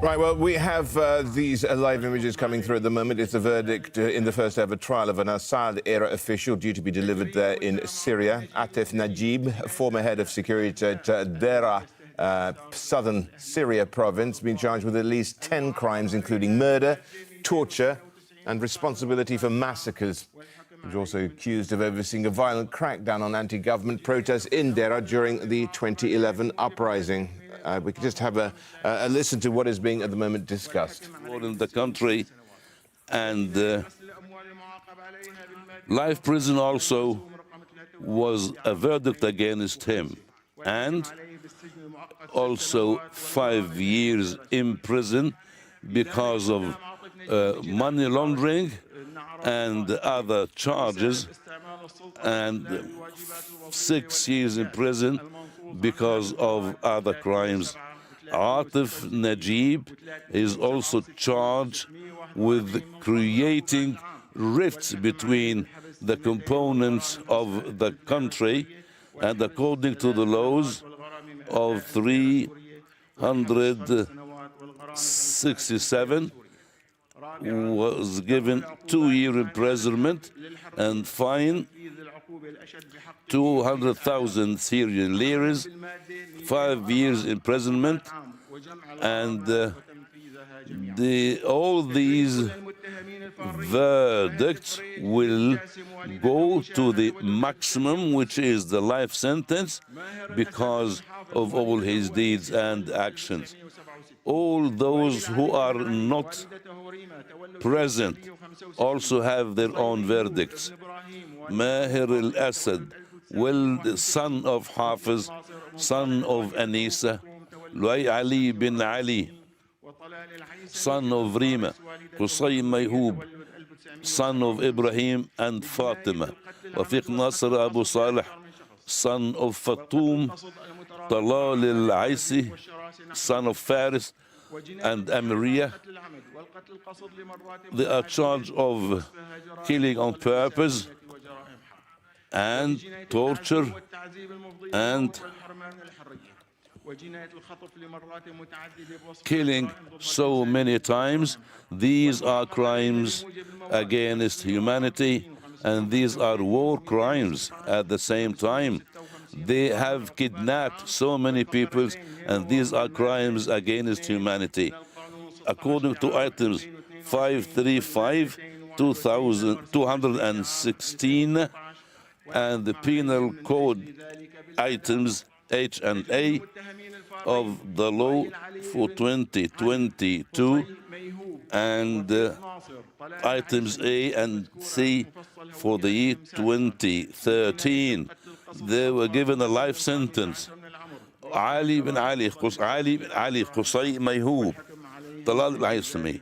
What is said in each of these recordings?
Right, well, we have these live images coming through at the moment. It's the verdict in the first ever trial of an Assad-era official due to be delivered there in Syria. Atef Najib, former head of security at Dera, southern Syria province, being charged with at least 10 crimes, including murder, torture, and responsibility for massacres. He's also accused of overseeing a violent crackdown on anti-government protests in Dera during the 2011 uprising. We can just have a listen to what is being at the moment discussed. In the country, and life prison also was a verdict against him, and also 5 years in prison because of money laundering and other charges, and 6 years in prison because of other crimes. Atef Najib is also charged with creating rifts between the components of the country, and according to the laws of 367, was given 2-year imprisonment and fine 200,000 Syrian liras, 5 years imprisonment, and all these verdicts will go to the maximum, which is the life sentence, because of all his deeds and actions. All those who are not present also have their own verdicts. al-Assad, the son of Hafiz, son of Anisa, Ali bin Ali, son of Rima, Qusay Mayhub, son of Ibrahim and Fatima, Wafiq Nasr Abu Salih, son of Fatum, Talal al-Aisi, son of Faris and Amiriya. They are charged of killing on purpose and torture and killing so many times. These are crimes against humanity, and these are war crimes at the same time. They have kidnapped so many people, and these are crimes against humanity. According to items 535, 216, and the Penal Code items H and A of the law for 2022, and items A and C for the year 2013. They were given a life sentence. Ali bin Ali, Qusay Mayhub, Talal al-Aisami.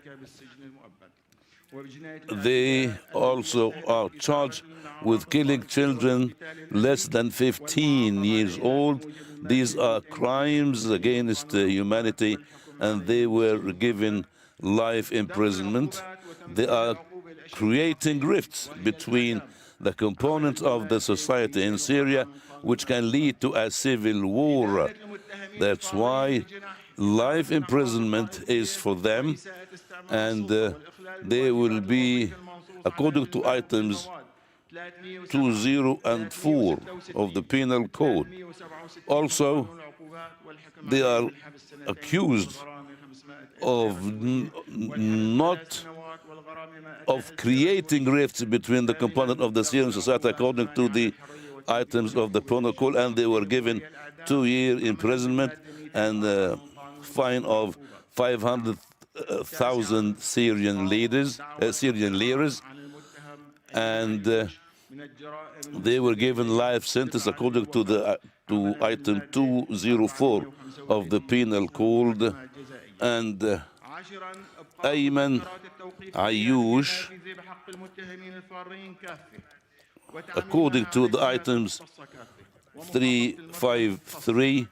They also are charged with killing children less than 15 years old. These are crimes against humanity, and they were given life imprisonment. They are creating rifts between the components of the society in Syria, which can lead to a civil war. That's why life imprisonment is for them, and they will be, according to items 20 and 4 of the Penal Code. Also, they are accused of creating rifts between the component of the Syrian society according to the items of the Penal Code, and they were given 2-year imprisonment and a fine of 500,000 Syrian liras, and they were given life sentence according to item 204 of the Penal Code. And Ayman Ayush, according to the items 353,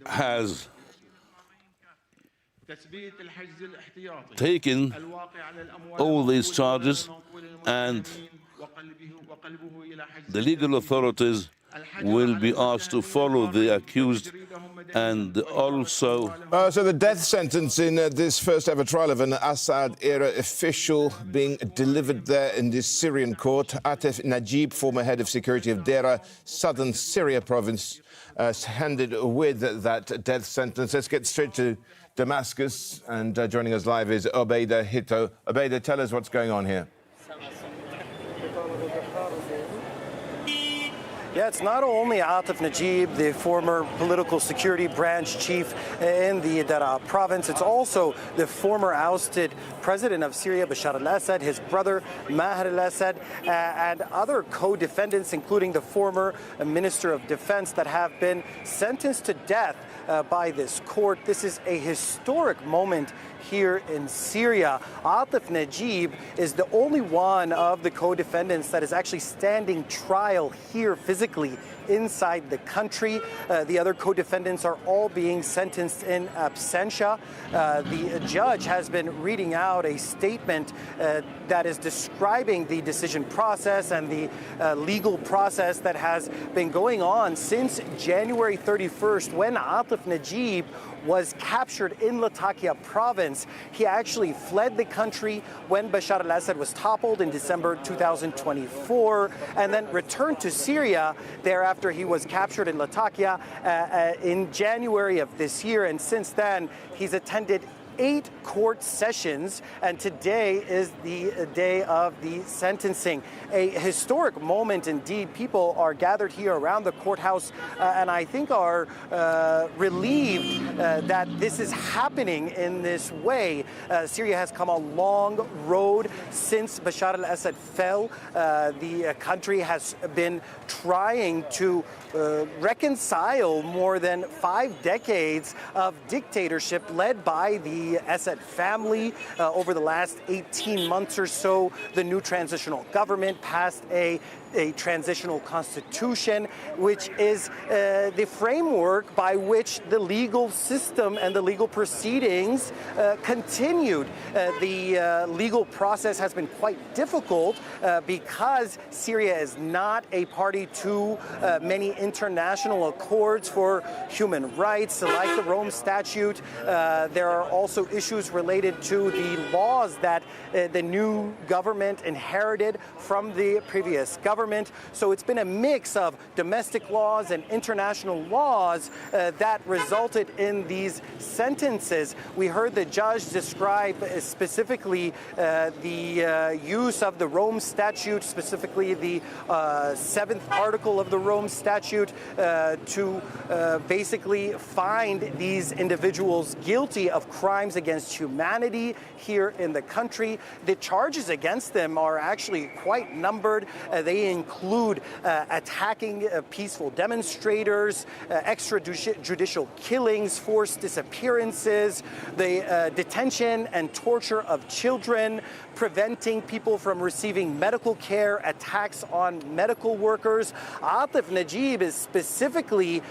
has taken all these charges, and the legal authorities will be asked to follow the accused, and also So the death sentence in this first ever trial of an Assad-era official being delivered there in this Syrian court. Atef Najib, former head of security of Dera, southern Syria province, handed with that death sentence. Let's get straight to Damascus, and joining us live is Obaida Hitto. Obaida, tell us what's going on here. Yeah, it's not only Atef Najib, the former political security branch chief in the Dera province, it's also the former ousted president of Syria, Bashar al-Assad, his brother, Maher al-Assad, and other co-defendants, including the former Minister of Defense, that have been sentenced to death by this court. This is a historic moment here in Syria. Atef Najib is the only one of the co-defendants that is actually standing trial here physically inside the country. The other co-defendants are all being sentenced in absentia. The judge has been reading out a statement that is describing the decision process and the legal process that has been going on since January 31st, when Atef Najib was captured in Latakia province. He actually fled the country when Bashar al-Assad was toppled in December 2024, and then returned to Syria. Thereafter, he was captured in Latakia in January of this year, and since then, he's attended 8 court sessions, and today is the day of the sentencing. A historic moment indeed. People are gathered here around the courthouse and I think are relieved that this is happening in this way. Syria has come a long road since Bashar al-Assad fell. The country has been trying to reconcile more than 5 decades of dictatorship led by the Assad family. Over the last 18 months or so, the new transitional government passed a transitional constitution, which is the framework by which the legal system and the legal proceedings continued. The legal process has been quite difficult because Syria is not a party to many international accords for human rights, like the Rome Statute. There are also issues related to the laws that the new government inherited from the previous government. So it's been a mix of domestic laws and international laws that resulted in these sentences. We heard the judge describe specifically the use of the Rome Statute, specifically the 7th article of the Rome Statute, to basically find these individuals guilty of crimes against humanity here in the country. The charges against them are actually quite numbered. They include attacking peaceful demonstrators, extrajudicial killings, forced disappearances, the detention and torture of children, preventing people from receiving medical care, attacks on medical workers. Atef Najib is specifically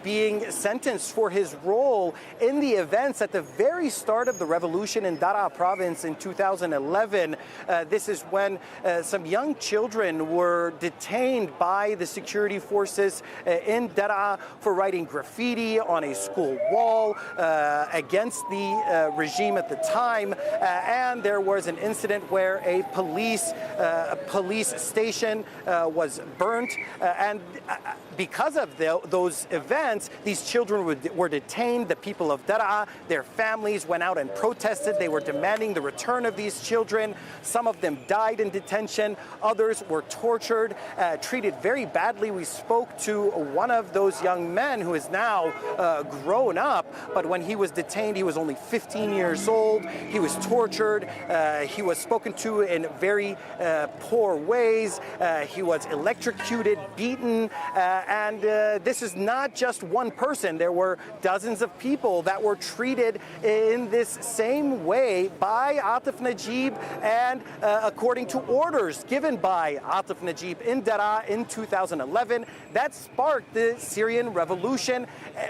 being sentenced for his role in the events at the very start of the revolution in Dera province in 2011. This is when some young children were detained by the security forces in Dera for writing graffiti on a school wall against the regime at the time, and there was an incident where a police station was burnt, and because of those events, these children were detained. The people of Dera, their families went out and protested. They were demanding the return of these children. Some of them died in detention. Others were tortured, treated very badly. We spoke to one of those young men who is now grown up, but when he was detained, he was only 15 years old. He was tortured. He was spoken to in very poor ways. He was electrocuted, beaten, and this is not just one person. There were dozens of people that were treated in this same way by Atef Najib and according to orders given by Atef Najib in Dera in 2011. That sparked the Syrian revolution,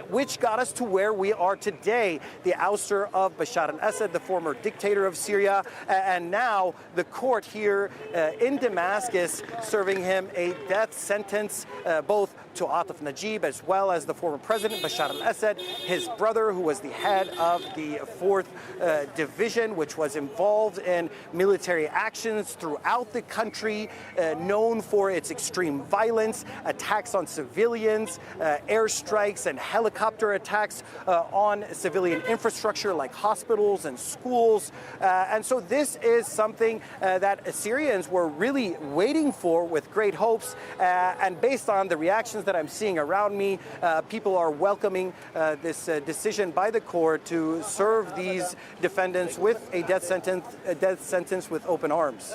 which got us to where we are today, the ouster of Bashar al-Assad, the former dictator of Syria, and now the court here in Damascus serving him a death sentence, both to Atef Najib as well as the former president Bashar al-Assad, his brother, who was the head of the 4th Division, which was involved in military actions throughout the country, known for its extreme violence, attacks on civilians, airstrikes and helicopter attacks on civilian infrastructure like hospitals and schools. And so this is something that Syrians were really waiting for with great hopes. And based on the reactions that I'm seeing around me, people are welcoming this decision by the court to serve these defendants with a death sentence with open arms.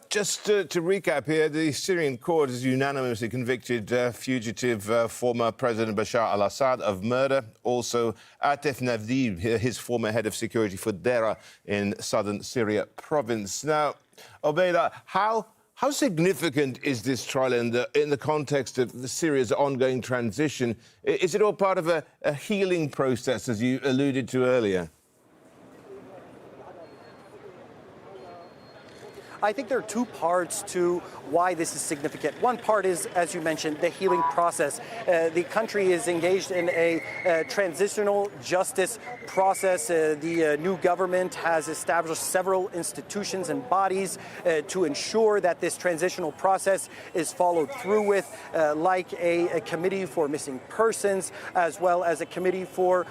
Just to recap here, the Syrian court has unanimously convicted fugitive former President Bashar al-Assad of murder. Also, Atef Najib, his former head of security for Dera in southern Syria province. Now, Obaida, how significant is this trial in the context of Syria's ongoing transition? Is it all part of a healing process, as you alluded to earlier? I think there are two parts to why this is significant. One part is, as you mentioned, the healing process. The country is engaged in a transitional justice process. The new government has established several institutions and bodies to ensure that this transitional process is followed through with, like a committee for missing persons, as well as a committee for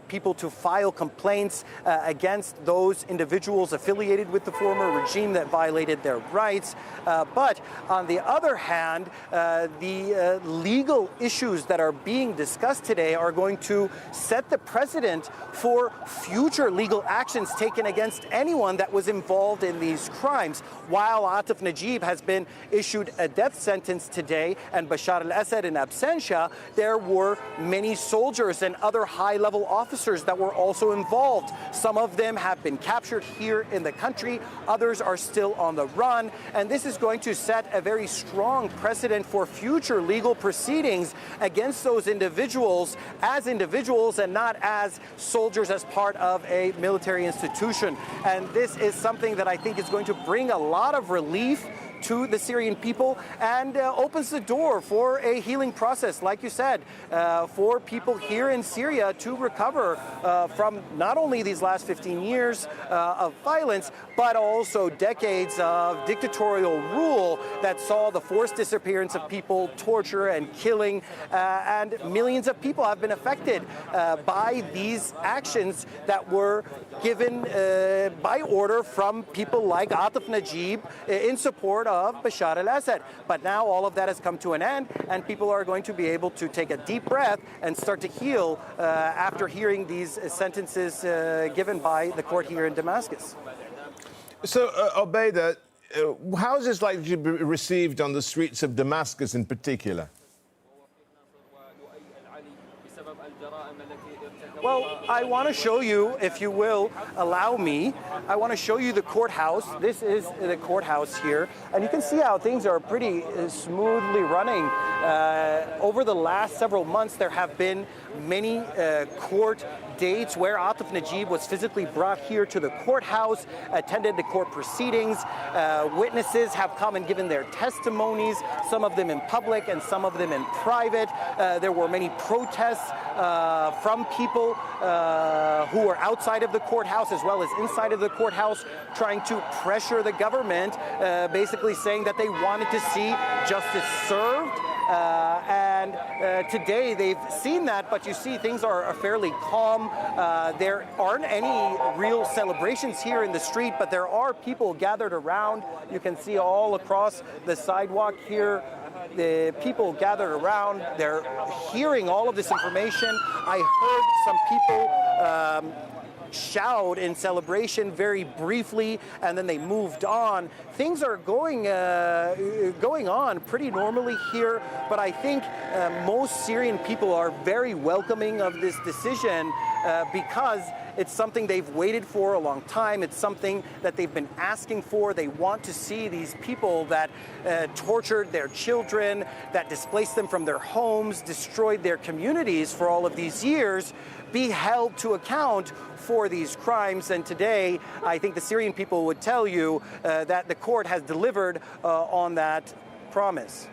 people to file complaints against those individuals affiliated with the former regime that violated their rights. But on the other hand, the legal issues that are being discussed today are going to set the precedent for future legal actions taken against anyone that was involved in these crimes. While Atef Najib has been issued a death sentence today and Bashar al-Assad in absentia, there were many soldiers and other high-level officers that were also involved. Some of them have been captured here in the country. Others are still on the run. And this is going to set a very strong precedent for future legal proceedings against those individuals and not as soldiers as part of a military institution. And this is something that I think is going to bring a lot of relief to the Syrian people and opens the door for a healing process, like you said, for people here in Syria to recover from not only these last 15 years of violence, but also decades of dictatorial rule that saw the forced disappearance of people, torture and killing, and millions of people have been affected by these actions that were given by order from people like Atef Najib in support of Bashar al-Assad. But now all of that has come to an end, and people are going to be able to take a deep breath and start to heal after hearing these sentences given by the court here in Damascus. So, Obaida, how is this likely to be received on the streets of Damascus in particular? Well, I want to show you, if you will, allow me, I want to show you the courthouse. This is the courthouse here, and you can see how things are pretty smoothly running. Over the last several months, there have been many court dates where Atef Najib was physically brought here to the courthouse, attended the court proceedings. Witnesses have come and given their testimonies, some of them in public and some of them in private. There were many protests from people who were outside of the courthouse as well as inside of the courthouse, trying to pressure the government, basically saying that they wanted to see justice served. And today they've seen that, but you see things are fairly calm. There aren't any real celebrations here in the street, but there are people gathered around. You can see all across the sidewalk here, the people gathered around. They're hearing all of this information. I heard some people shout in celebration very briefly, and then they moved on. Things are going on pretty normally here, but I think most Syrian people are very welcoming of this decision because it's something they've waited for a long time. It's something that they've been asking for. They want to see these people that tortured their children, that displaced them from their homes, destroyed their communities for all of these years, be held to account for these crimes. And today, I think the Syrian people would tell you that the court has delivered on that promise.